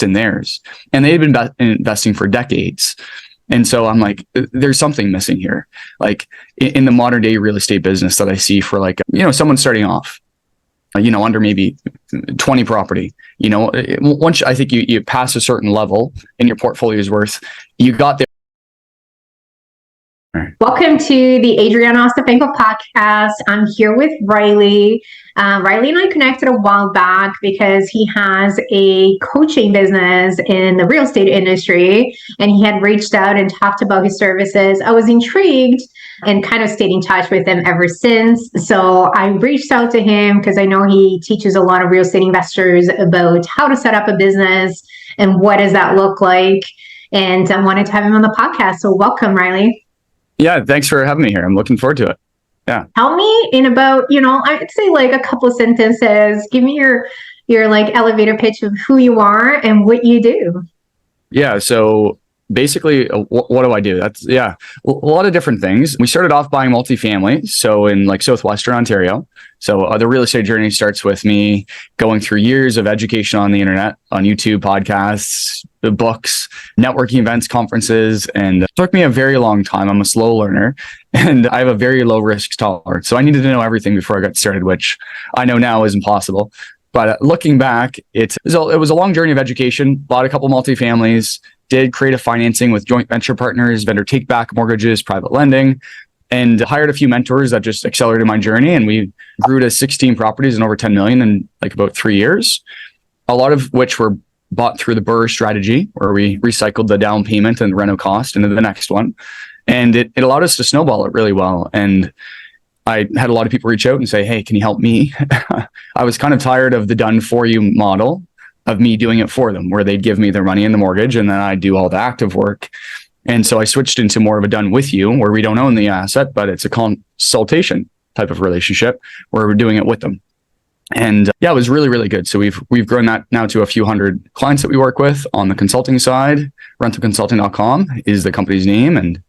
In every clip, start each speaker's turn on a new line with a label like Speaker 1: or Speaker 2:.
Speaker 1: in theirs, and they've been investing for decades. And so I'm like, there's something missing here. Like in the modern day real estate business that I see for like, someone starting off, under maybe 20 property, once I think you pass a certain level and your portfolio is worth, you got there.
Speaker 2: Welcome to the Adriana Ostapenko podcast. I'm here with Riley. Riley and I connected a while back because he has a coaching business in the real estate industry, and he had reached out and talked about his services. I was intrigued and kind of stayed in touch with him ever since. So I reached out to him because I know he teaches a lot of real estate investors about how to set up a business and what does that look like. And I wanted to have him on the podcast. So welcome, Riley.
Speaker 1: Yeah, thanks for having me here. I'm looking forward to it. Yeah.
Speaker 2: Tell me in about, I'd say like a couple of sentences. Give me your like elevator pitch of who you are and what you do.
Speaker 1: Yeah. So basically, what do I do? That's a lot of different things. We started off buying multifamily. So in like Southwestern Ontario. So the real estate journey starts with me going through years of education on the internet, on YouTube, podcasts, books, networking events, conferences, and it took me a very long time. I'm a slow learner and I have a very low risk tolerance. So I needed to know everything before I got started, which I know now is impossible. But looking back, it was a long journey of education, bought a couple multifamilies, did creative financing with joint venture partners, vendor take-back mortgages, private lending, and hired a few mentors that just accelerated my journey. And we grew to 16 properties and over 10 million in like about 3 years, a lot of which were bought through the BRRRR strategy, where we recycled the down payment and reno cost into the next one. And it allowed us to snowball it really well. And I had a lot of people reach out and say, hey, can you help me? I was kind of tired of the done for you model of me doing it for them, where they'd give me their money and the mortgage and then I do all the active work. And so I switched into more of a done with you, where we don't own the asset, but it's a consultation type of relationship where we're doing it with them. And it was really, really good. So we've grown that now to a few hundred clients that we work with on the consulting side. Rentalconsulting.com is the company's name. And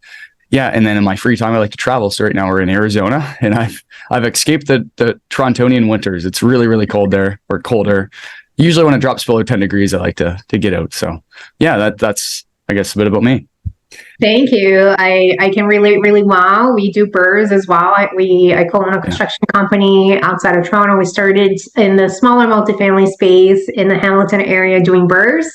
Speaker 1: and then in my free time, I like to travel. So right now we're in Arizona, and I've escaped the Torontonian winters. It's really, really cold there, or colder. Usually when it drops below 10 degrees, I like to get out. So that's, I guess, a bit about me.
Speaker 2: Thank you. I can relate really well. We do BRRRRs as well. I co-own a construction company outside of Toronto. We started in the smaller multifamily space in the Hamilton area doing BRRRRs.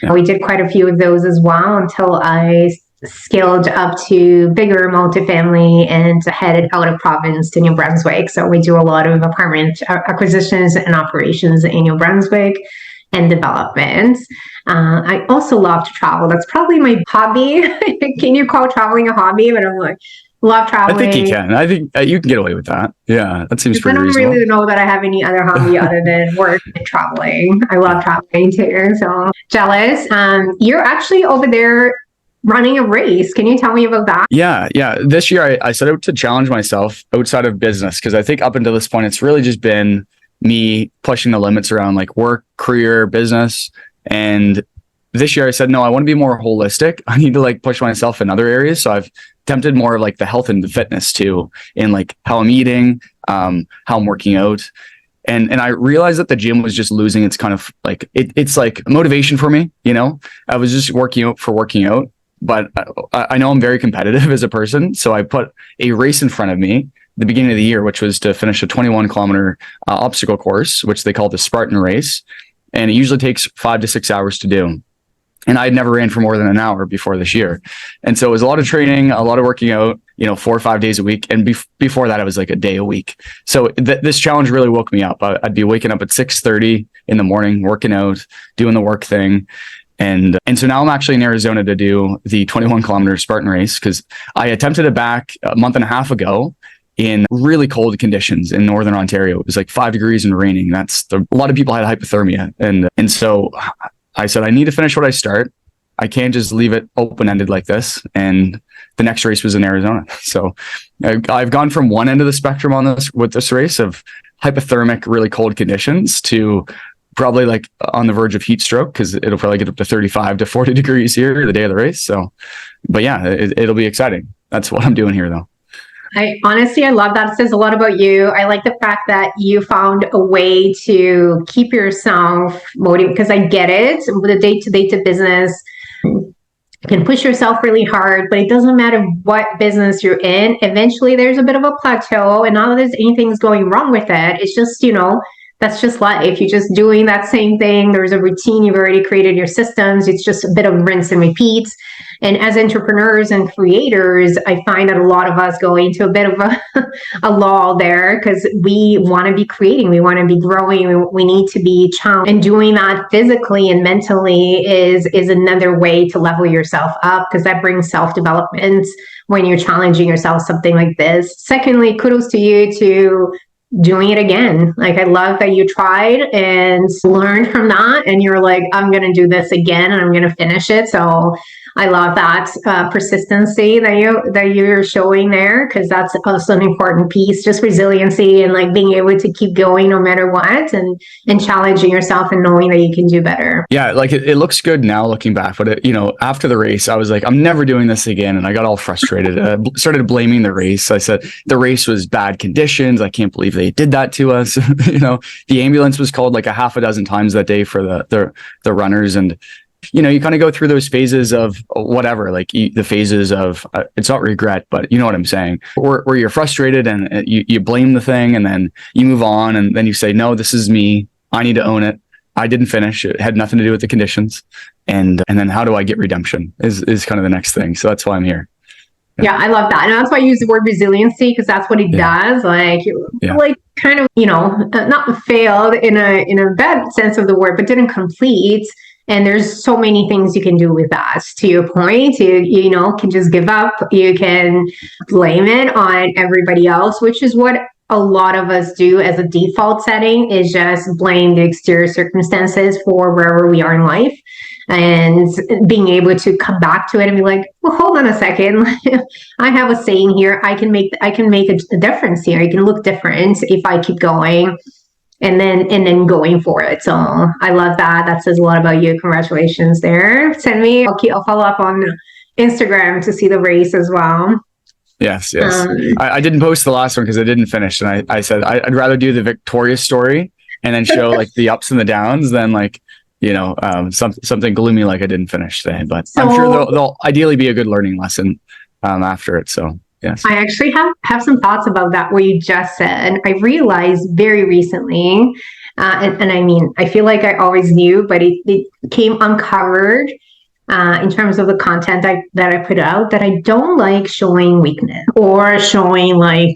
Speaker 2: Yeah. We did quite a few of those as well until I scaled up to bigger multifamily and headed out of province to New Brunswick. So we do a lot of apartment acquisitions and operations in New Brunswick and development. I also love to travel. That's probably my hobby. Can you call traveling a hobby? But I'm like, love traveling.
Speaker 1: I think you can. I think you can get away with that. Yeah, that seems pretty reasonable.
Speaker 2: I don't really know that I have any other hobby other than work and traveling. I love traveling too. So jealous. You're actually over there running a race. Can you tell me about that?
Speaker 1: Yeah. This year I set out to challenge myself outside of business, because I think up until this point, it's really just been me pushing the limits around like work, career, business. And this year I said, no, I want to be more holistic. I need to like push myself in other areas. So I've attempted more of like the health and the fitness too, in like how I'm eating, how I'm working out. And I realized that the gym was just losing its kind of like, it's like motivation for me. I was just working out for working out, but I know I'm very competitive as a person. So I put a race in front of me the beginning of the year, which was to finish a 21-kilometer obstacle course, which they call the Spartan race. And it usually takes 5 to 6 hours to do. And I'd never ran for more than an hour before this year. And so it was a lot of training, a lot of working out, 4 or 5 days a week. And before that, it was like a day a week. So this challenge really woke me up. I'd be waking up at 6:30 in the morning, working out, doing the work thing. And so now I'm actually in Arizona to do the 21-kilometer Spartan race, because I attempted it back a month and a half ago in really cold conditions in Northern Ontario. It was like 5 degrees and raining. A lot of people had hypothermia. And so I said, I need to finish what I start. I can't just leave it open-ended like this. And the next race was in Arizona. So I've gone from one end of the spectrum with this race of hypothermic, really cold conditions to probably like on the verge of heat stroke, because it'll probably get up to 35 to 40 degrees here the day of the race. So, but yeah, it'll be exciting. That's what I'm doing here though.
Speaker 2: I honestly, I love that. It says a lot about you. I like the fact that you found a way to keep yourself motivated, because I get it. With the day-to-day to business, you can push yourself really hard, but it doesn't matter what business you're in. Eventually, there's a bit of a plateau, and not that there's anything's going wrong with it. It's just, that's just life. You're just doing that same thing. There's a routine. You've already created your systems. It's just a bit of rinse and repeat. And as entrepreneurs and creators, I find that a lot of us go into a bit of a lull there, because we want to be creating, we want to be growing, we need to be challenged. And doing that physically and mentally is another way to level yourself up, because that brings self-development when you're challenging yourself, something like this. Secondly, kudos to you to doing it again. Like, I love that you tried and learned from that, and you're like, I'm going to do this again and I'm going to finish it. So I love that persistency that you're showing there, because that's also an important piece. Just resiliency and like being able to keep going no matter what, and challenging yourself and knowing that you can do better.
Speaker 1: Yeah, like it looks good now looking back, but after the race, I was like, I'm never doing this again, and I got all frustrated. Started blaming the race. I said the race was bad conditions. I can't believe they did that to us. The ambulance was called like a half a dozen times that day for the runners, and you kind of go through those phases of whatever, like the phases of, it's not regret, but you know what I'm saying, where you're frustrated and you blame the thing, and then you move on, and then you say, no, this is me. I need to own it. I didn't finish. It had nothing to do with the conditions. And then how do I get redemption is kind of the next thing. So that's why I'm here.
Speaker 2: Yeah, I love that. And that's why I use the word resiliency, because that's what it does. Like, like kind of, not failed in a bad sense of the word, but didn't complete. And there's so many things you can do with that. To your point, you can just give up. You can blame it on everybody else, which is what a lot of us do as a default setting, is just blame the exterior circumstances for wherever we are in life. And being able to come back to it and be like, well, hold on a second. I have a saying here. I can make a difference here. I can look different if I keep going. And then going for it. So I love that. That says a lot about you. Congratulations there. I'll follow up on Instagram to see the race as well.
Speaker 1: Yes. I didn't post the last one because I didn't finish. And I said, I'd rather do the victorious story and then show like the ups and the downs than like, something gloomy like I didn't finish today. But I'm sure they'll ideally be a good learning lesson after it. So yes.
Speaker 2: I actually have some thoughts about that, what you just said. I realized very recently, and I mean, I feel like I always knew, but it came uncovered in terms of the content that I put out, that I don't like showing weakness or showing like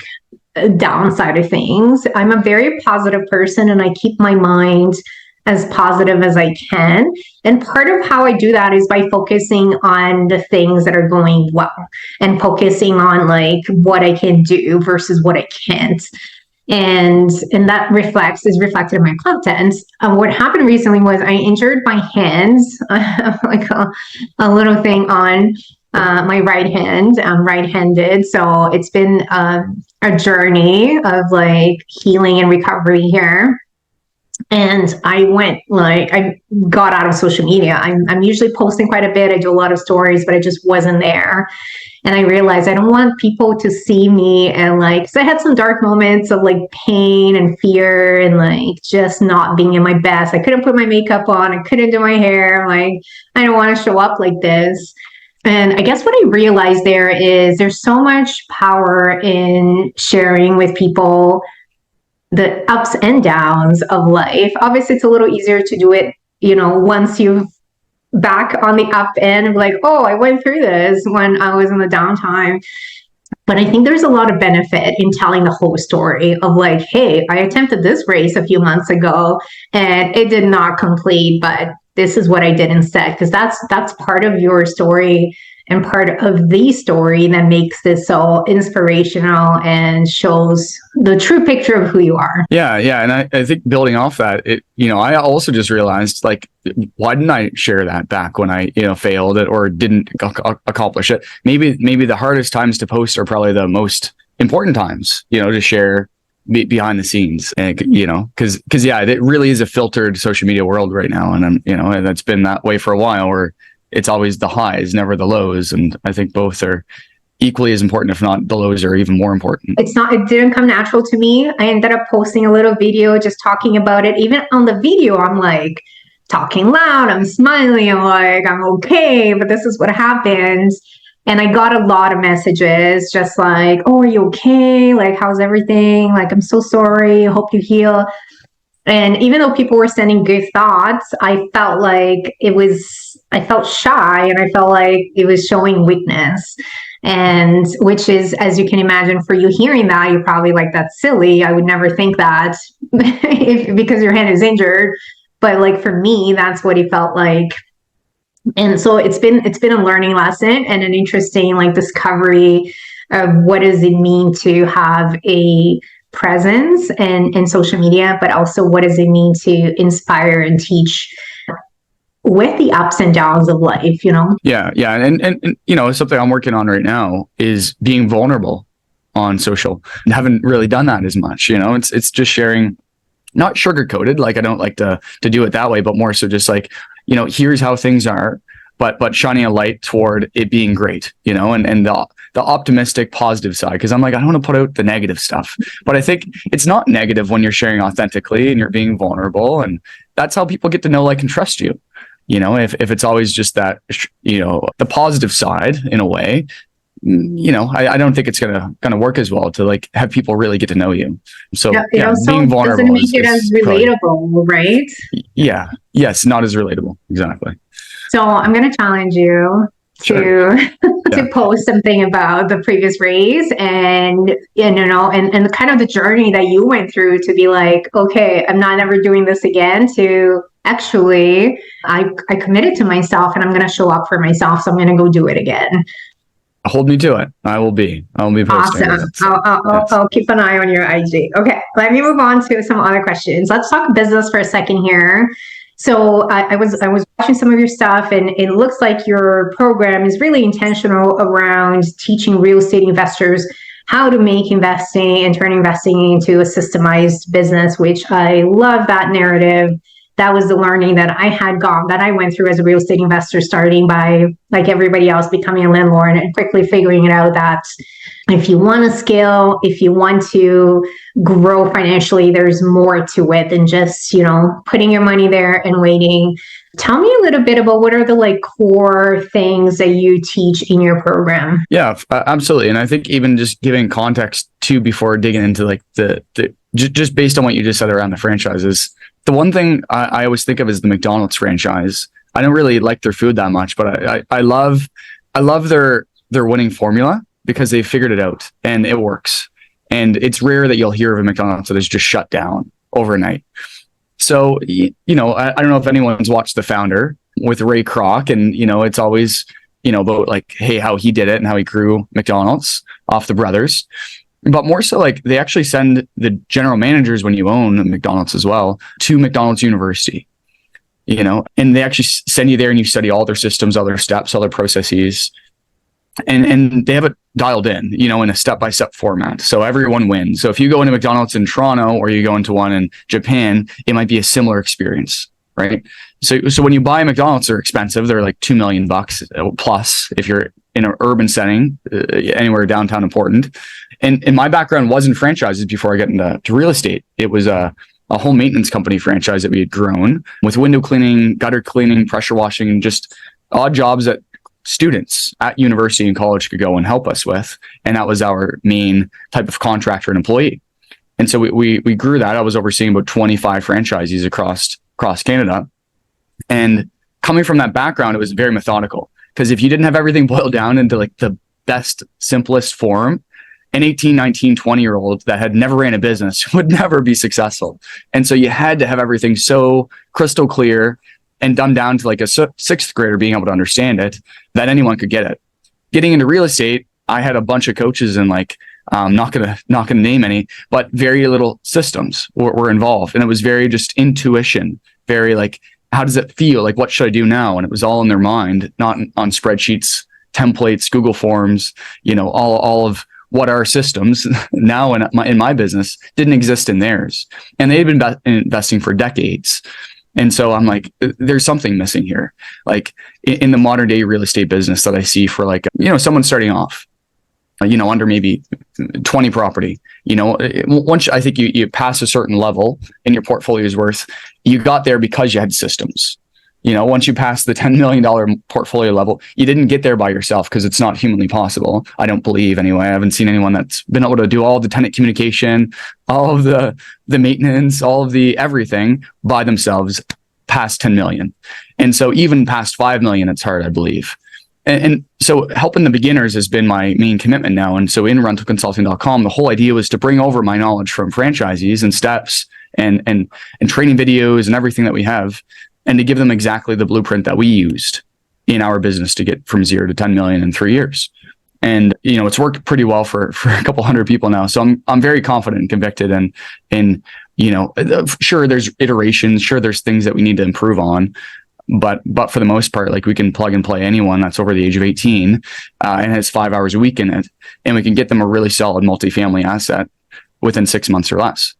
Speaker 2: a downside of things. I'm a very positive person, and I keep my mind as positive as I can. And part of how I do that is by focusing on the things that are going well, and focusing on like what I can do versus what I can't. And that is reflected in my content. What happened recently was I injured my hands, like a little thing on my right hand. I'm right-handed. So it's been a journey of like healing and recovery here. And I got out of social media. I'm usually posting quite a bit. I do a lot of stories, but I just wasn't there. And I realized I don't want people to see me and like, so I had some dark moments of like pain and fear and like just not being in my best. I couldn't put my makeup on. I couldn't do my hair. Like, I don't want to show up like this. And I guess what I realized there is there's so much power in sharing with people the ups and downs of life. Obviously, it's a little easier to do it, once you've back on the up end, like, oh, I went through this when I was in the downtime. But I think there's a lot of benefit in telling the whole story of like, hey, I attempted this race a few months ago and it did not complete, but this is what I did instead. Because that's part of your story and part of the story that makes this so inspirational and shows the true picture of who you are.
Speaker 1: Yeah. And I think building off that, I also just realized, like, why didn't I share that back when I, failed it or didn't accomplish it? Maybe the hardest times to post are probably the most important times, to share behind the scenes, and because it really is a filtered social media world right now, and and it's been that way for a while, where it's always the highs, never the lows, and I think both are equally as important, if not the lows are even more important.
Speaker 2: It didn't come natural to me. I ended up posting a little video just talking about it. Even on the video, I'm like talking loud, I'm smiling, I'm like, I'm okay, but this is what happens. And I got a lot of messages just like, oh, are you okay? Like, how's everything? Like, I'm so sorry. Hope you heal. And even though people were sending good thoughts, I felt I felt shy, and I felt like it was showing weakness. And which is, as you can imagine, for you hearing that, you're probably like, that's silly. I would never think that because your hand is injured. But like for me, that's what it felt like. And so it's been a learning lesson and an interesting like discovery of what does it mean to have a presence in social media, but also what does it mean to inspire and teach with the ups and downs of life, you know?
Speaker 1: Yeah. And you know, something I'm working on right now is being vulnerable on social. I haven't really done that as much, you know. It's just sharing, not sugar coated, like I don't like to do it that way, but more so just like, you know, here's how things are, but shining a light toward it being great, you know, and the optimistic, positive side. Cause I'm like, I don't want to put out the negative stuff, but I think it's not negative when you're sharing authentically and you're being vulnerable. And that's how people get to know, like, and trust you. You know, if it's always just that, you know, the positive side in a way, you know, I don't think it's gonna work as well to like have people really get to know you. So yeah, being vulnerable
Speaker 2: doesn't make it as relatable, right?
Speaker 1: Yeah. Yes. Not as relatable. Exactly.
Speaker 2: So I'm going to challenge you to post something about the previous race and, you know, and kind of the journey that you went through to be like, okay, I'm not ever doing this again, to actually, I committed to myself and I'm going to show up for myself. So I'm going to go do it again.
Speaker 1: Hold me to it. I'll be posting.
Speaker 2: Awesome. I'll keep an eye on your IG. Okay. Let me move on to some other questions. Let's talk business for a second here. So I was watching some of your stuff, and it looks like your program is really intentional around teaching real estate investors how to make investing and turn investing into a systemized business, which I love that narrative. That was the learning that I went through as a real estate investor, starting by, like everybody else, becoming a landlord and quickly figuring it out that if you want to scale, if you want to grow financially, there's more to it than just, you know, putting your money there and waiting. Tell me a little bit about what are the like core things that you teach in your program?
Speaker 1: Yeah, absolutely. And I think even just giving context too, before digging into like the just based on what you just said around the franchises, the one thing I always think of is the McDonald's franchise. I don't really like their food that much, but I love their winning formula because they figured it out and it works. And it's rare that you'll hear of a McDonald's that is just shut down overnight. So, you know, I don't know if anyone's watched The Founder with Ray Kroc, and, you know, it's always, you know, about like, hey, how he did it and how he grew McDonald's off the brothers. But more so, like, they actually send the general managers, when you own McDonald's as well, to McDonald's University, you know, and they actually send you there and you study all their systems, all their steps, all their processes. And they have it dialed in, you know, in a step-by-step format. So everyone wins. So if you go into McDonald's in Toronto or you go into one in Japan, it might be a similar experience, right? So when you buy McDonald's, they're expensive. They're like $2 million plus if you're in an urban setting, anywhere downtown important. And my background wasn't franchises before I got into real estate. It was a home maintenance company franchise that we had grown with window cleaning, gutter cleaning, pressure washing, just odd jobs that students at university and college could go and help us with. And that was our main type of contractor and employee. And so we grew that. I was overseeing about 25 franchisees across Canada. And coming from that background, it was very methodical, because if you didn't have everything boiled down into like the best, simplest form, an 18, 19, 20-year-old that had never ran a business would never be successful. And so you had to have everything so crystal clear and dumbed down to like a sixth grader being able to understand it, that anyone could get it. Getting into real estate, I had a bunch of coaches, and like, not gonna name any, but very little systems were involved. And it was very just intuition, very like, how does it feel? Like, what should I do now? And it was all in their mind, not on spreadsheets, templates, Google Forms, you know, all of what our systems now in my business didn't exist in theirs. And they had been investing for decades. And so I'm like, there's something missing here. Like in the modern day real estate business that I see for like, you know, someone starting off, under maybe 20 property. Once I think you pass a certain level in your portfolio's worth, you got there because you had systems. Once you pass the $10 million portfolio level, you didn't get there by yourself because it's not humanly possible. I don't believe anyway. I haven't seen anyone that's been able to do all the tenant communication, all of the maintenance, all of the everything by themselves past 10 million. And so even past 5 million, it's hard, I believe. And so helping the beginners has been my main commitment now. And so in rentalconsulting.com, the whole idea was to bring over my knowledge from franchisees and steps and training videos and everything that we have, and to give them exactly the blueprint that we used in our business to get from 0 to 10 million in 3 years. And, it's worked pretty well for a couple hundred people now. So I'm very confident and convicted, and sure, there's iterations, sure, there's things that we need to improve on. But for the most part, like, we can plug and play anyone that's over the age of 18 and has 5 hours a week in it, and we can get them a really solid multifamily asset within 6 months or less.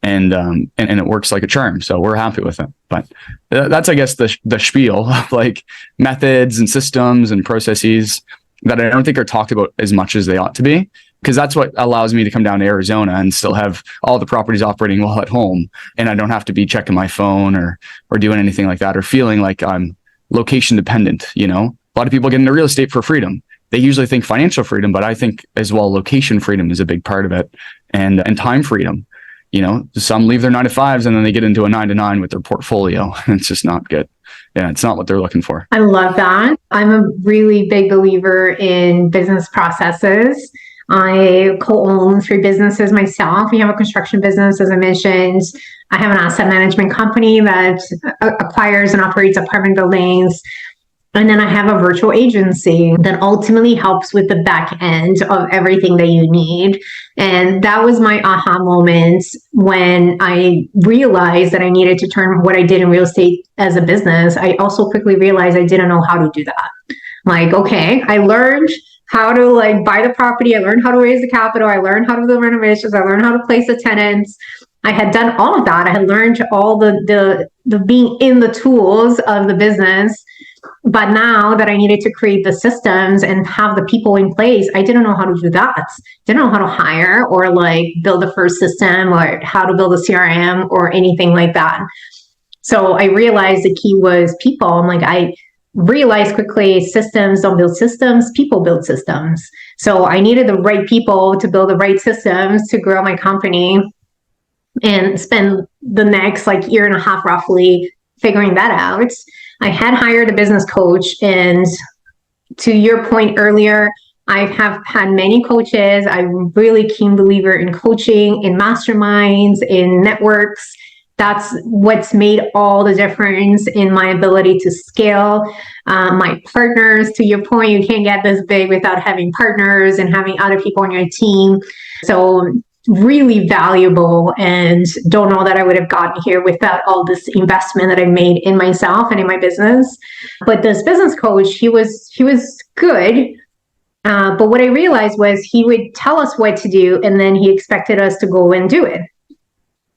Speaker 1: And it works like a charm. So we're happy with it. But that's, I guess, the spiel of like methods and systems and processes that I don't think are talked about as much as they ought to be, because that's what allows me to come down to Arizona and still have all the properties operating well at home. And I don't have to be checking my phone or doing anything like that, or feeling like I'm location dependent. A lot of people get into real estate for freedom. They usually think financial freedom, but I think as well, location freedom is a big part of it, and time freedom. Some leave their 9-to-5s and then they get into a 9-to-9 with their portfolio. It's just not good. Yeah, it's not what they're looking for.
Speaker 2: I love that. I'm a really big believer in business processes. I co-own 3 businesses myself. We have a construction business, as I mentioned. I have an asset management company that acquires and operates apartment buildings. And then I have a virtual agency that ultimately helps with the back end of everything that you need. And that was my aha moment when I realized that I needed to turn what I did in real estate as a business. I also quickly realized I didn't know how to do that. Like, okay, I learned how to buy the property. I learned how to raise the capital. I learned how to do renovations. I learned how to place the tenants. I had done all of that. I had learned all the being in the tools of the business. But now that I needed to create the systems and have the people in place, I didn't know how to do that. Didn't know how to hire or build the first system or how to build a CRM or anything like that. So I realized the key was people. I realized quickly, systems don't build systems, people build systems. So I needed the right people to build the right systems to grow my company, and spend the next year and a half roughly figuring that out. I had hired a business coach, and to your point earlier, I have had many coaches. I'm a really keen believer in coaching, in masterminds, in networks. That's what's made all the difference in my ability to scale. My partners, to your point, you can't get this big without having partners and having other people on your team. So really valuable, and don't know that I would have gotten here without all this investment that I made in myself and in my business. But this business coach, he was good. But what I realized was he would tell us what to do, and then he expected us to go and do it.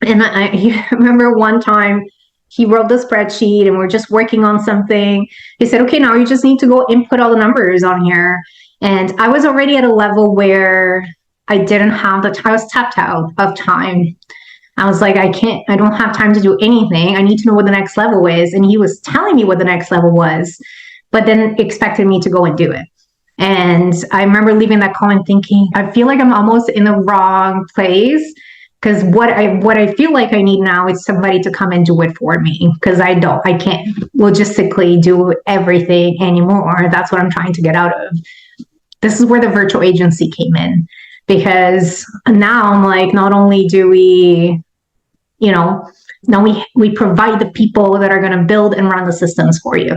Speaker 2: And I remember one time he wrote the spreadsheet and we're just working on something. He said, okay, now you just need to go input all the numbers on here. And I was already at a level where I didn't have I was tapped out of time. I was like, I don't have time to do anything. I need to know what the next level is. And he was telling me what the next level was, but then expected me to go and do it. And I remember leaving that call and thinking, I feel like I'm almost in the wrong place, because what I feel like I need now is somebody to come and do it for me, because I can't logistically do everything anymore. That's what I'm trying to get out of. This is where the virtual agency came in, because now I'm like, not only do we, now we provide the people that are going to build and run the systems for you.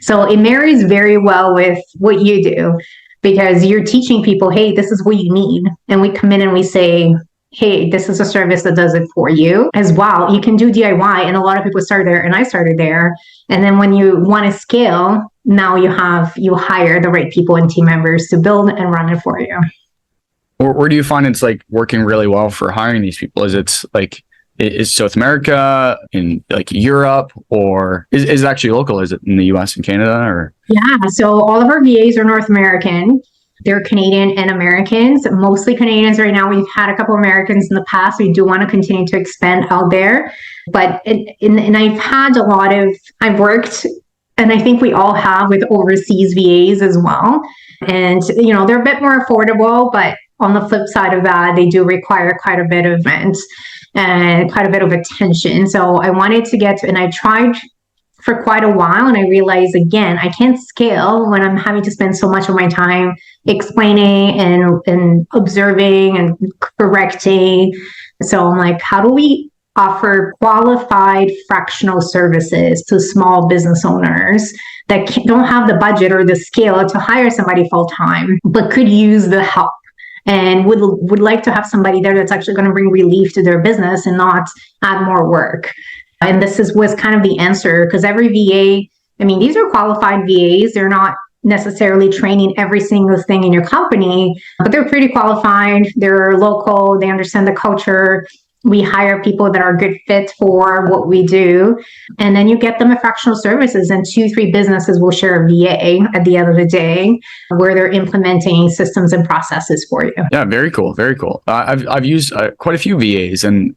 Speaker 2: So it marries very well with what you do, because you're teaching people, hey, this is what you need. And we come in and we say, hey, this is a service that does it for you as well. You can do DIY. And a lot of people start there, and I started there. And then when you want to scale, now you hire the right people and team members to build and run it for you.
Speaker 1: Where do you find it's working really well for hiring these people? Is South America, in Europe, or is it actually local? Is it in the US and Canada, or?
Speaker 2: Yeah, so all of our VAs are North American. They're Canadian and Americans, mostly Canadians right now. We've had a couple of Americans in the past. We do want to continue to expand out there. But I've worked, and I think we all have, with overseas VAs as well. And, they're a bit more affordable, but on the flip side of that, they do require quite a bit of rent and quite a bit of attention. So I wanted to and I tried for quite a while, and I realized, again, I can't scale when I'm having to spend so much of my time explaining and observing and correcting. So I'm like, how do we offer qualified fractional services to small business owners that don't have the budget or the scale to hire somebody full-time, but could use the help and would like to have somebody there that's actually going to bring relief to their business and not add more work? And was kind of the answer, because every VA, these are qualified VAs. They're not necessarily training every single thing in your company, but they're pretty qualified. They're local. They understand the culture. We hire people that are a good fit for what we do. And then you get them a fractional services, and 2-3 businesses will share a VA at the end of the day, where they're implementing systems and processes for you.
Speaker 1: Yeah, very cool. Very cool. I've used quite a few VAs, and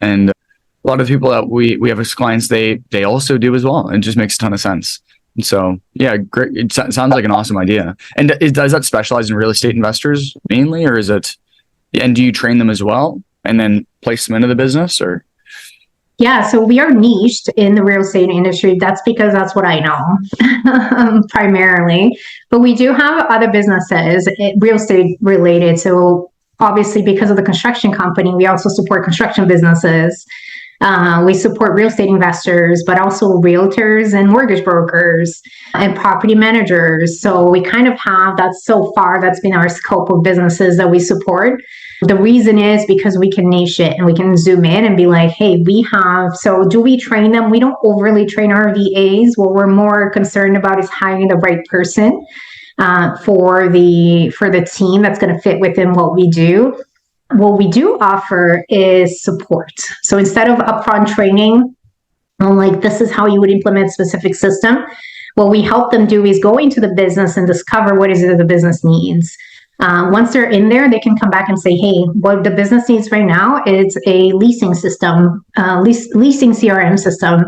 Speaker 1: a lot of the people that we have as clients, they also do as well. It just makes a ton of sense. And so, yeah, great. It sounds like an awesome idea. And does that specialize in real estate investors mainly, or is it, and do you train them as well and then place them into the business, or?
Speaker 2: Yeah, so we are niched in the real estate industry. That's because that's what I know primarily. But we do have other businesses, real estate related. So obviously, because of the construction company, we also support construction businesses. We support real estate investors, but also realtors and mortgage brokers and property managers. So we kind of have that. So far, that's been our scope of businesses that we support. The reason is because we can niche it and we can zoom in and be like, hey, so do we train them? We don't overly train our VAs. What we're more concerned about is hiring the right person for the team that's going to fit within what we do. What we do offer is support. So instead of upfront training, like this is how you would implement a specific system, what we help them do is go into the business and discover what is it that the business needs. Once they're in there, they can come back and say, hey, what the business needs right now is a leasing system, leasing CRM system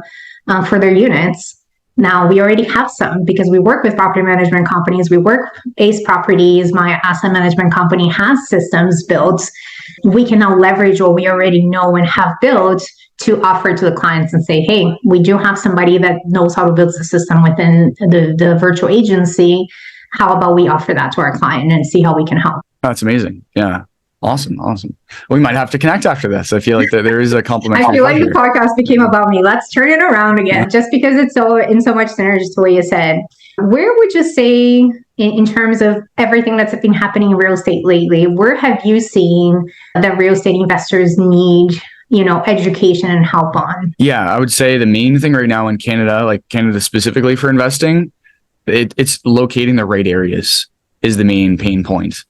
Speaker 2: for their units. Now, we already have some because we work with property management companies. We work Ace Properties. My asset management company has systems built. We can now leverage what we already know and have built to offer to the clients and say, hey, we do have somebody that knows how to build the system within the virtual agency. How about we offer that to our client and see how we can help?
Speaker 1: That's amazing. Yeah. Awesome. We might have to connect after this. I feel like there is a complementary.
Speaker 2: I feel like the podcast became about me. Let's turn it around again, just because it's in so much synergy to what you said. Where would you say, in terms of everything that's been happening in real estate lately, where have you seen that real estate investors need, education and help on?
Speaker 1: Yeah, I would say the main thing right now in Canada, like Canada specifically for investing, it's locating the right areas is the main pain point.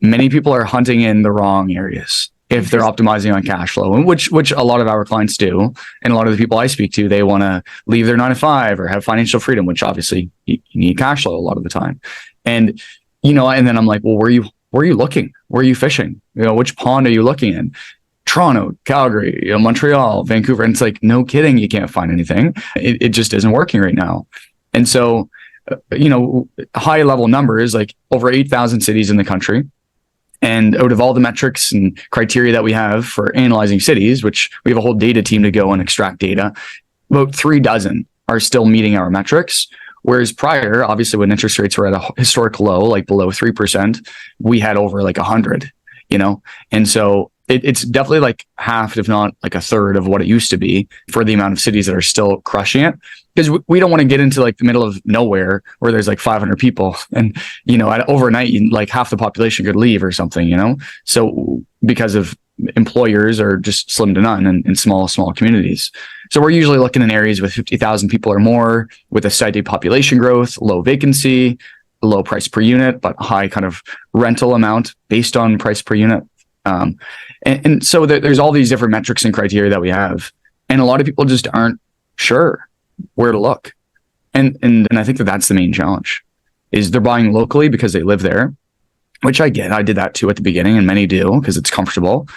Speaker 1: Many people are hunting in the wrong areas if they're optimizing on cash flow, which a lot of our clients do. And a lot of the people I speak to, they want to leave their 9-to-5 or have financial freedom, which obviously you need cash flow a lot of the time. And, and then I'm like, well, where are you looking? Where are you fishing? Which pond are you looking in? Toronto, Calgary, Montreal, Vancouver. And it's like, no kidding, you can't find anything. It just isn't working right now. And so, high level numbers, like over 8,000 cities in the country. And out of all the metrics and criteria that we have for analyzing cities, which we have a whole data team to go and extract data, about 36 are still meeting our metrics. Whereas prior, obviously when interest rates were at a historic low, like below 3%, we had over like 100, And so it's definitely like half, if not like a third of what it used to be for the amount of cities that are still crushing it. Because we don't want to get into like the middle of nowhere where there's like 500 people and, overnight, like half the population could leave or something, So because of employers are just slim to none in small communities. So we're usually looking in areas with 50,000 people or more with a steady population growth, low vacancy, low price per unit, but high kind of rental amount based on price per unit. And so there's all these different metrics and criteria that we have. And a lot of people just aren't sure where to look. And I think that's the main challenge is they're buying locally because they live there. which I get. I did that too at the beginning, and many do because it's comfortable.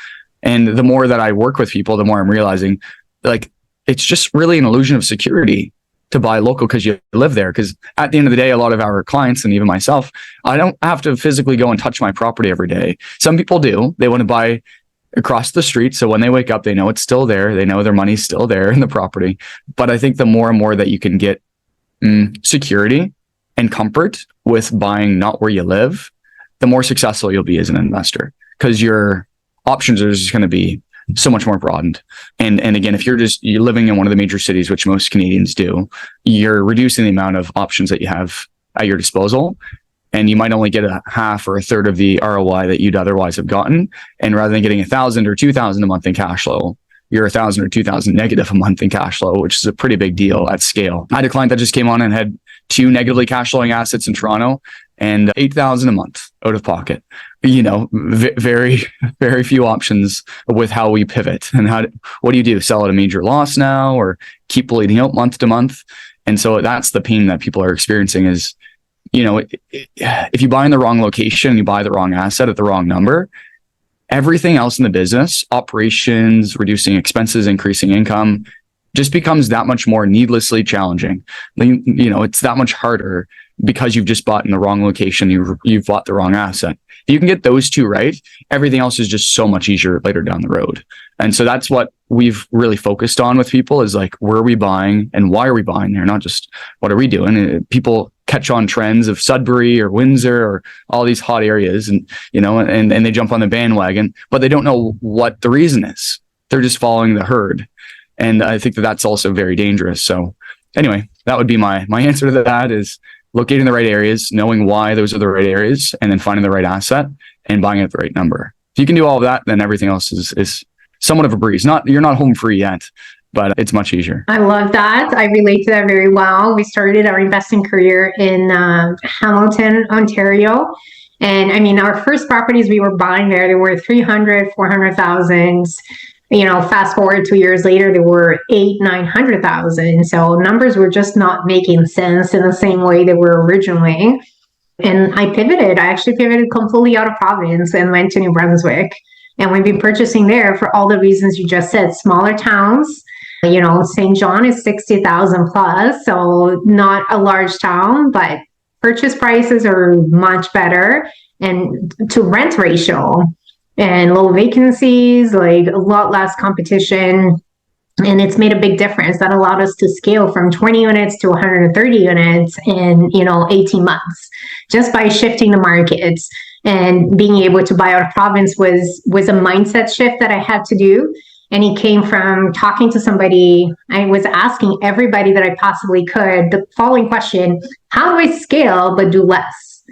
Speaker 1: And the more that I work with people, the more I'm realizing like it's just really an illusion of security to buy local because you live there. Because at the end of the day, a lot of our clients and even myself, I don't have to physically go and touch my property every day. Some people do. They want to buy across the street. So when they wake up, they know it's still there. They know their money's still there in the property. But I think the more and more that you can get security and comfort with buying not where you live, the more successful you'll be as an investor, because your options are just going to be so much more broadened. And again, if you're living in one of the major cities, which most Canadians do, you're reducing the amount of options that you have at your disposal. And you might only get a half or a third of the ROI that you'd otherwise have gotten. And rather than getting 1,000 or 2,000 a month in cash flow, you're 1,000 or 2,000 negative a month in cash flow, which is a pretty big deal at scale. I had a client that just came on and had 2 negatively cash flowing assets in Toronto and 8,000 a month out of pocket. Very, very few options with how we pivot and what do you do? Sell at a major loss now or keep bleeding out month to month? And so that's the pain that people are experiencing is, if you buy in the wrong location, you buy the wrong asset at the wrong number, everything else in the business, operations, reducing expenses, increasing income, just becomes that much more needlessly challenging. It's that much harder because you've just bought in the wrong location, you've bought the wrong asset. If you can get those two right, everything else is just so much easier later down the road. And so that's what we've really focused on with people is like, where are we buying and why are we buying there? Not just what are we doing? People catch on trends of Sudbury or Windsor or all these hot areas and they jump on the bandwagon, but they don't know what the reason is. They're just following the herd. And I think that's also very dangerous. So anyway, that would be my answer to that is locating the right areas, knowing why those are the right areas, and then finding the right asset and buying it at the right number. If you can do all of that, then everything else is somewhat of a breeze. You're not home free yet, but it's much easier.
Speaker 2: I love that. I relate to that very well. We started our investing career in Hamilton, Ontario. And I mean, our first properties we were buying there, they were 300, 400,000. Fast forward 2 years later, they were 900,000. So numbers were just not making sense in the same way they were originally. And I pivoted. I actually pivoted completely out of province and went to New Brunswick. And we've been purchasing there for all the reasons you just said, smaller towns. St. John is 60,000 plus, so not a large town, but purchase prices are much better. And to rent ratio and low vacancies, like a lot less competition. And it's made a big difference. That allowed us to scale from 20 units to 130 units in, 18 months, just by shifting the markets. And being able to buy out of province was a mindset shift that I had to do. And it came from talking to somebody. I was asking everybody that I possibly could the following question: how do I scale but do less?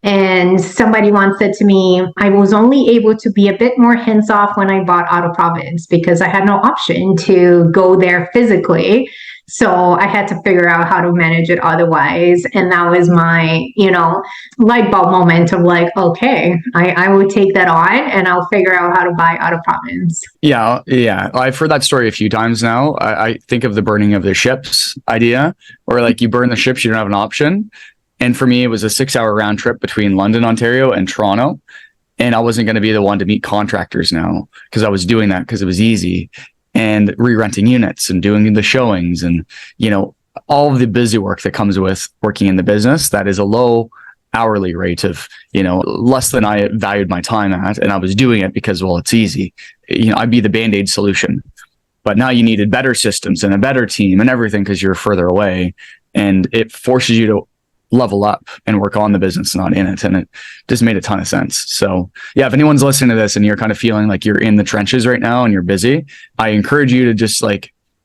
Speaker 2: And somebody once said to me, I was only able to be a bit more hands-off when I bought out of province because I had no option to go there physically. So I had to figure out how to manage it otherwise. And that was my, light bulb moment of like, okay, I will take that on and I'll figure out how to buy out of province.
Speaker 1: Yeah. I've heard that story a few times now. I think of the burning of the ships idea, or like you burn the ships, you don't have an option. And for me, it was a 6-hour round trip between London, Ontario and Toronto. And I wasn't going to be the one to meet contractors now because I was doing that because it was easy, and re-renting units and doing the showings and, all of the busy work that comes with working in the business. That is a low hourly rate of, less than I valued my time at. And I was doing it because, well, it's easy. I'd be the Band-Aid solution. But now you needed better systems and a better team and everything because you're further away. And it forces you to level up and work on the business, not in it. And it just made a ton of sense. So yeah, if anyone's listening to this and you're kind of feeling like you're in the trenches right now and you're busy, I encourage you to just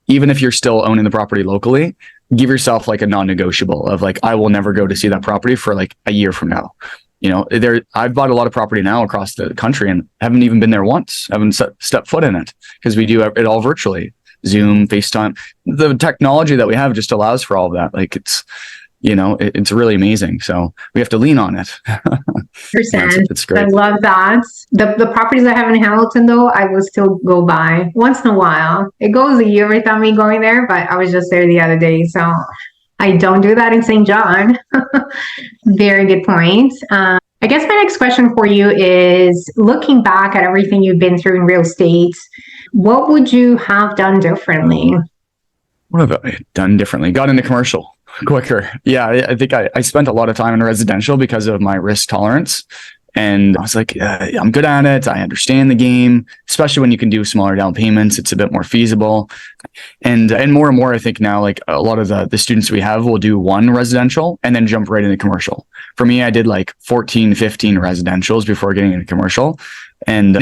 Speaker 1: even if you're still owning the property locally, give yourself a non-negotiable of I will never go to see that property for a year from now. I've bought a lot of property now across the country and haven't even been there once. Haven't stepped foot in it because we do it all virtually. Zoom, FaceTime. The technology that we have just allows for all of that. It's really amazing. So we have to lean on it. It's great.
Speaker 2: I love that. The properties I have in Hamilton, though, I will still go by once in a while. It goes a year without me going there, but I was just there the other day. So I don't do that in St. John. Very good point. I guess my next question for you is, looking back at everything you've been through in real estate, what would you have done differently?
Speaker 1: What have I done differently? Got into commercial quicker. Yeah, I think I spent a lot of time in residential because of my risk tolerance. And I was like, I'm good at it. I understand the game, especially when you can do smaller down payments. It's a bit more feasible. And more and more, I think now, like a lot of the students we have will do one residential and then jump right into commercial. For me, I did like 14, 15 residentials before getting into commercial. And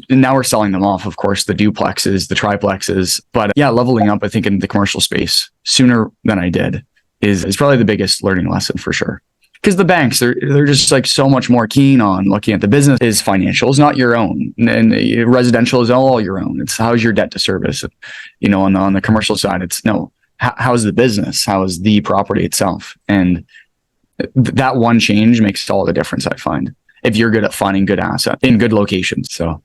Speaker 1: now we're selling them off, of course, the duplexes, the triplexes. But yeah, leveling up, I think, in the commercial space sooner than I did is probably the biggest learning lesson for sure. Because the banks, they're just like so much more keen on looking at the business is financials, not your own. And residential is all your own. It's how's your debt to service. On the commercial side, it's no, how's the business? How is the property itself? And that one change makes all the difference, I find, if you're good at finding good assets in good locations. So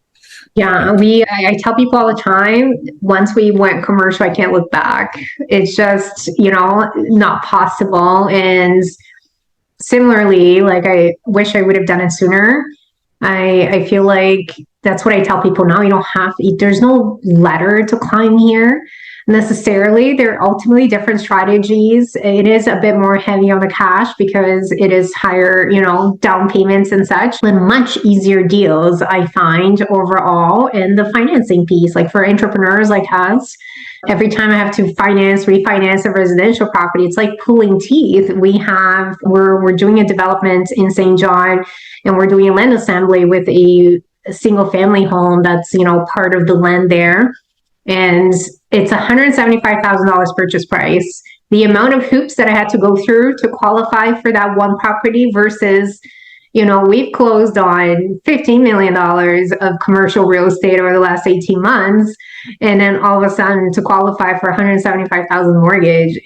Speaker 2: yeah, I tell people all the time, once we went commercial, I can't look back. It's just, not possible. And similarly, like, I wish I would have done it sooner. I feel like that's what I tell people now. You don't have to, there's no ladder to climb here necessarily. There are ultimately different strategies. It is a bit more heavy on the cash because it is higher, down payments and such, but much easier deals, I find, overall. And the financing piece, like for entrepreneurs like us, every time I have to refinance a residential property, it's like pulling teeth. We're doing a development in St. John, and we're doing a land assembly with a single family home that's, part of the land there. And it's $175,000 purchase price. The amount of hoops that I had to go through to qualify for that one property versus, we've closed on $15 million of commercial real estate over the last 18 months. And then all of a sudden to qualify for $175,000 mortgage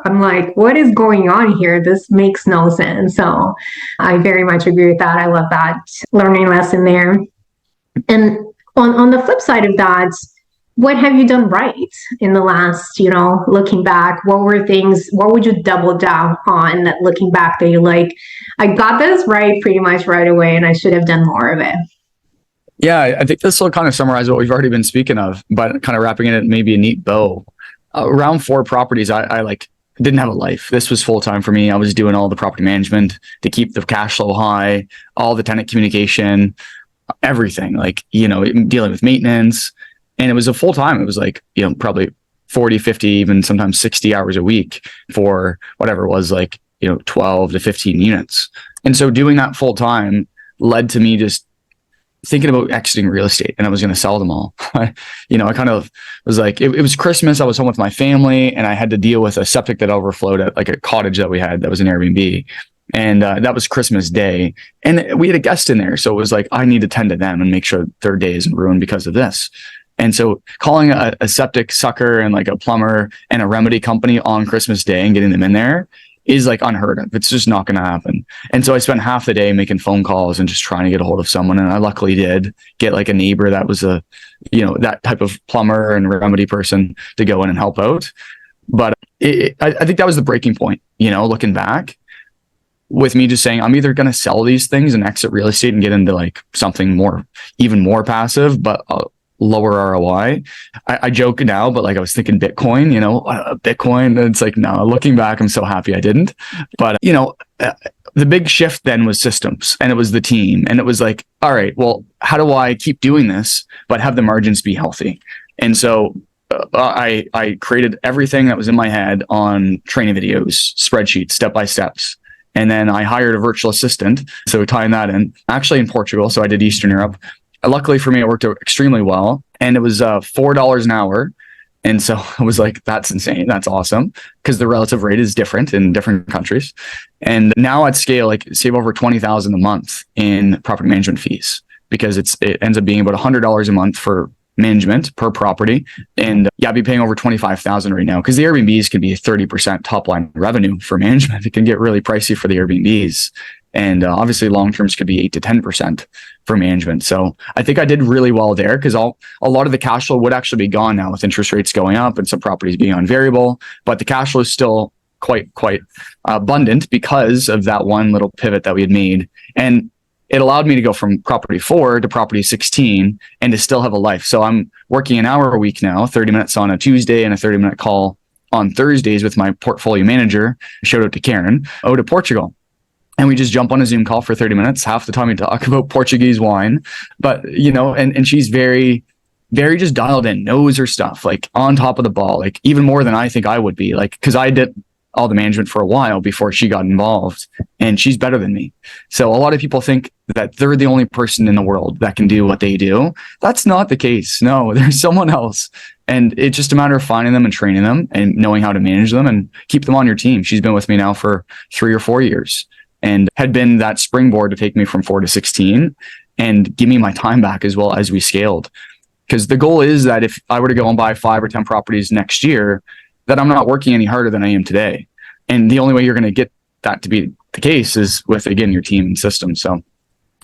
Speaker 2: I'm like, what is going on here? This makes no sense. So I very much agree with that. I love that learning lesson there. And on the flip side of that, what have you done right in the last, looking back? What would you double down on that looking back that you're like, I got this right pretty much right away and I should have done more of it?
Speaker 1: yeah, I think this will kind of summarize what we've already been speaking of, but kind of wrapping it in maybe a neat bow. Around 4 properties, I didn't have a life. This was full time for me. I was doing all the property management to keep the cash flow high, all the tenant communication, everything, dealing with maintenance. And it was a full time. It was like, probably 40, 50, even sometimes 60 hours a week for whatever it was, 12 to 15 units. And so doing that full time led to me just thinking about exiting real estate, and I was going to sell them all. I kind of was like, it was Christmas. I was home with my family and I had to deal with a septic that overflowed at like a cottage that we had that was an Airbnb. And that was Christmas Day. And we had a guest in there. So it was like, I need to tend to them and make sure their day isn't ruined because of this. And so calling a septic sucker and like a plumber and a remedy company on Christmas Day and getting them in there is like unheard of. It's just not going to happen. And so I spent half the day making phone calls and just trying to get a hold of someone. And I luckily did get like a neighbor that was that type of plumber and remedy person to go in and help out. But I think that was the breaking point, looking back, with me just saying, I'm either going to sell these things and exit real estate and get into like something even more passive, but lower ROI. I joke now, but like I was thinking Bitcoin, Bitcoin. It's like, no, looking back, I'm so happy I didn't. But, the big shift then was systems, and it was the team. And it was like, all right, well, how do I keep doing this, but have the margins be healthy? And so I created everything that was in my head on training videos, spreadsheets, step-by-steps. And then I hired a virtual assistant. So tying that in, actually in Portugal. So I did Eastern Europe. Luckily for me, it worked out extremely well. And it was $4 an hour. And so I was like, that's insane. That's awesome. Because the relative rate is different in different countries. And now at scale, like save over $20,000 a month in property management fees, because it ends up being about $100 a month for management per property. And I'd be paying over $25,000 right now, because the Airbnbs can be 30% top line revenue for management. It can get really pricey for the Airbnbs. And obviously long terms could be 8 to 10% for management. So I think I did really well there, because a lot of the cash flow would actually be gone now with interest rates going up and some properties being on variable, but the cash flow is still quite abundant because of that one little pivot that we had made. And it allowed me to go from property 4 to property 16 and to still have a life. So I'm working an hour a week now, 30 minutes on a Tuesday and a 30-minute call on Thursdays with my portfolio manager. Shout out to Karen, out of Portugal. And we just jump on a Zoom call for 30 minutes. Half the time we talk about Portuguese wine, but and she's very, very just dialed in, knows her stuff, like on top of the ball, like even more than I think I would be, like, cause I did all the management for a while before she got involved, and she's better than me. So a lot of people think that they're the only person in the world that can do what they do. That's not the case. No, there's someone else. And it's just a matter of finding them and training them and knowing how to manage them and keep them on your team. She's been with me now for 3 or 4 years and had been that springboard to take me from 4 to 16 and give me my time back as well as we scaled. Because the goal is that if I were to go and buy 5 or 10 properties next year, that I'm not working any harder than I am today. And the only way you're going to get that to be the case is with, again, your team and system. So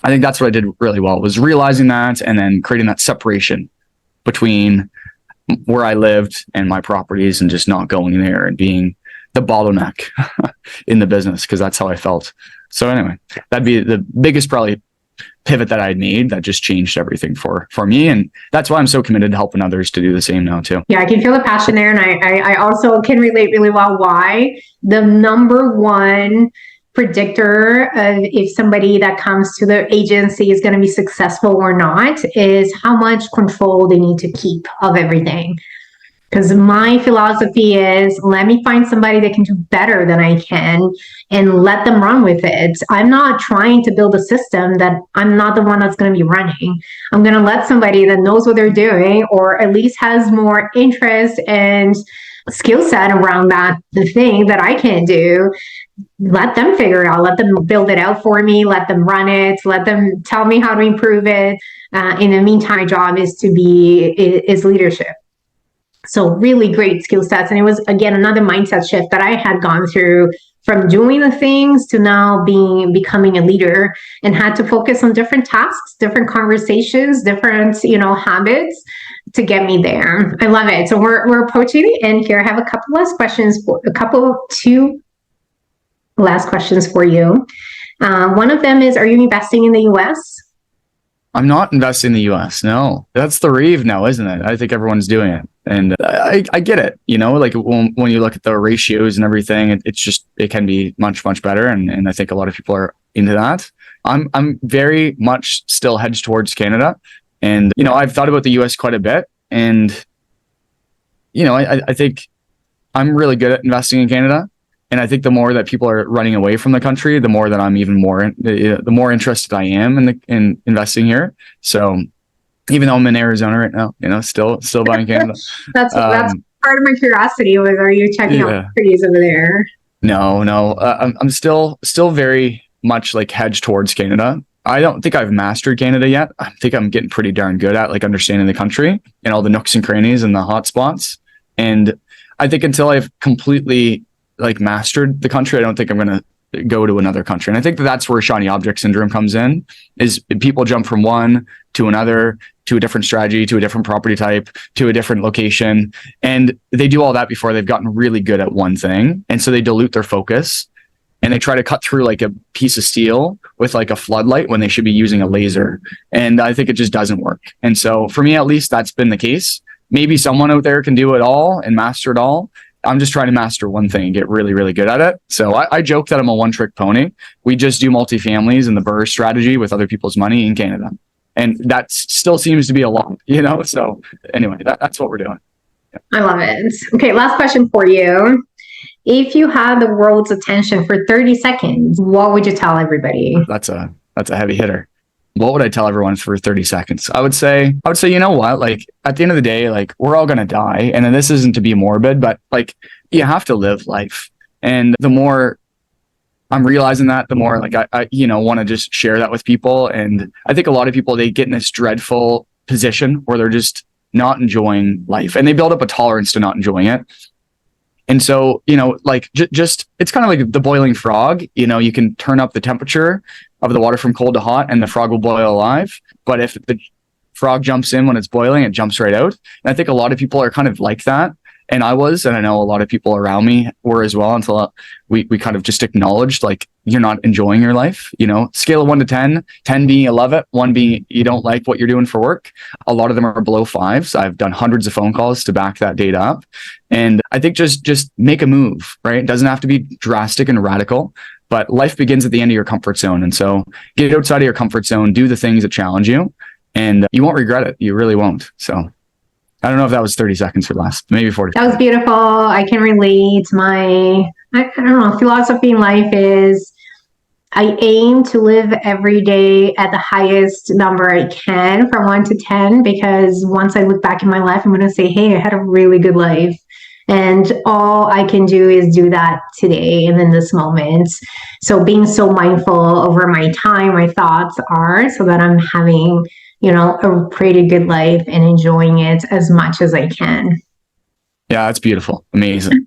Speaker 1: I think that's what I did really well, was realizing that and then creating that separation between where I lived and my properties and just not going there and being the bottleneck in the business, because that's how I felt. So anyway, that'd be the biggest probably pivot that I'd made that just changed everything for me. And that's why I'm so committed to helping others to do the same now too.
Speaker 2: Yeah, I can feel the passion there. And I also can relate really well why the number one predictor of if somebody that comes to the agency is going to be successful or not is how much control they need to keep of everything. Because my philosophy is, let me find somebody that can do better than I can and let them run with it. I'm not trying to build a system that I'm not the one that's going to be running. I'm going to let somebody that knows what they're doing, or at least has more interest and skill set around the thing that I can't do. Let them figure it out. Let them build it out for me. Let them run it. Let them tell me how to improve it. In the meantime, my job is leadership. So really great skill sets. And it was, again, another mindset shift that I had gone through from doing the things to now becoming a leader, and had to focus on different tasks, different conversations, different, habits to get me there. I love it. So we're approaching the end here. I have two last questions for you. One of them is, are you investing in the US?
Speaker 1: I'm not investing in the US. No, that's the rave now, isn't it? I think everyone's doing it. And I get it, like when you look at the ratios and everything, it can be much, much better. And I think a lot of people are into that. I'm very much still hedged towards Canada. And, I've thought about the US quite a bit. And, I think I'm really good at investing in Canada. And I think the more that people are running away from the country, the more that I'm even more, the more interested I am in investing here. So even though I'm in Arizona right now, still buying Canada.
Speaker 2: That's part of my curiosity was, are you checking out properties over there?
Speaker 1: No. I'm still very much like hedged towards Canada. I don't think I've mastered Canada yet. I think I'm getting pretty darn good at like understanding the country and all the nooks and crannies and the hot spots. And I think until I've completely like mastered the country, I don't think I'm going to go to another country. And I think that's where shiny object syndrome comes in, is people jump from one to another, to a different strategy, to a different property type, to a different location. And they do all that before they've gotten really good at one thing. And so they dilute their focus and they try to cut through like a piece of steel with like a floodlight when they should be using a laser. And I think it just doesn't work. And so for me, at least, that's been the case. Maybe someone out there can do it all and master it all. I'm just trying to master one thing and get really, really good at it. So I joke that I'm a one-trick pony. We just do multifamilies and the BRRRR strategy with other people's money in Canada. And that still seems to be a lot, So anyway, that's what we're doing. Yeah.
Speaker 2: I love it. Okay, last question for you. If you had the world's attention for 30 seconds, what would you tell everybody?
Speaker 1: That's a heavy hitter. What would I tell everyone for 30 seconds? I would say, you know what? Like at the end of the day, like we're all going to die. And then this isn't to be morbid, but like you have to live life. And the more I'm realizing that, the more like I want to just share that with people. And I think a lot of people, they get in this dreadful position where they're just not enjoying life and they build up a tolerance to not enjoying it. And so, like just it's kind of like the boiling frog, you can turn up the temperature of the water from cold to hot and the frog will boil alive. But if the frog jumps in when it's boiling, it jumps right out. And I think a lot of people are kind of like that. And I know a lot of people around me were as well, until we kind of just acknowledged like you're not enjoying your life. Scale of 1 to 10, 10 being you love it, 1 being you don't like what you're doing for work. A lot of them are below 5s. I've done hundreds of phone calls to back that data up. And I think just make a move, right? It doesn't have to be drastic and radical, but life begins at the end of your comfort zone. And so get outside of your comfort zone, do the things that challenge you, and you won't regret it. You really won't. So I don't know if that was 30 seconds or less, maybe 40.
Speaker 2: That was beautiful. I can relate. I don't know, philosophy in life is I aim to live every day at the highest number I can from 1 to 10, because once I look back in my life, I'm going to say, hey, I had a really good life. And all I can do is do that today and in this moment. So being so mindful over my time, my thoughts are, so that I'm having, a pretty good life and enjoying it as much as I can.
Speaker 1: Yeah, that's beautiful. Amazing.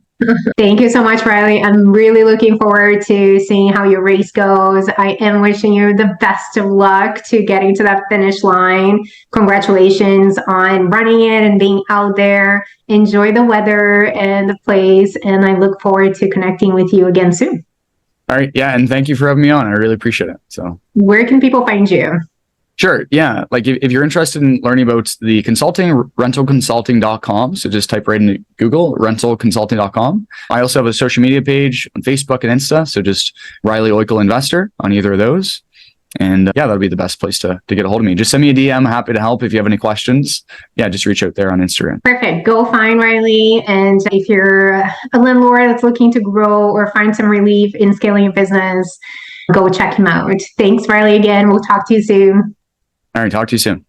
Speaker 2: Thank you so much, Riley. I'm really looking forward to seeing how your race goes. I am wishing you the best of luck to getting to that finish line. Congratulations on running it and being out there. Enjoy the weather and the place, and I look forward to connecting with you again soon.
Speaker 1: All right. Yeah. And thank you for having me on. I really appreciate it. So
Speaker 2: where can people find you?
Speaker 1: Sure. Yeah. Like if you're interested in learning about the consulting, rentalconsulting.com. So just type right into Google, rentalconsulting.com. I also have a social media page on Facebook and Insta. So just Riley Oickle Investor on either of those. And yeah, that'll be the best place to get a hold of me. Just send me a DM. Happy to help if you have any questions. Yeah, just reach out there on Instagram.
Speaker 2: Perfect. Go find Riley. And if you're a landlord that's looking to grow or find some relief in scaling your business, go check him out. Thanks, Riley, again. We'll talk to you soon.
Speaker 1: All right. Talk to you soon.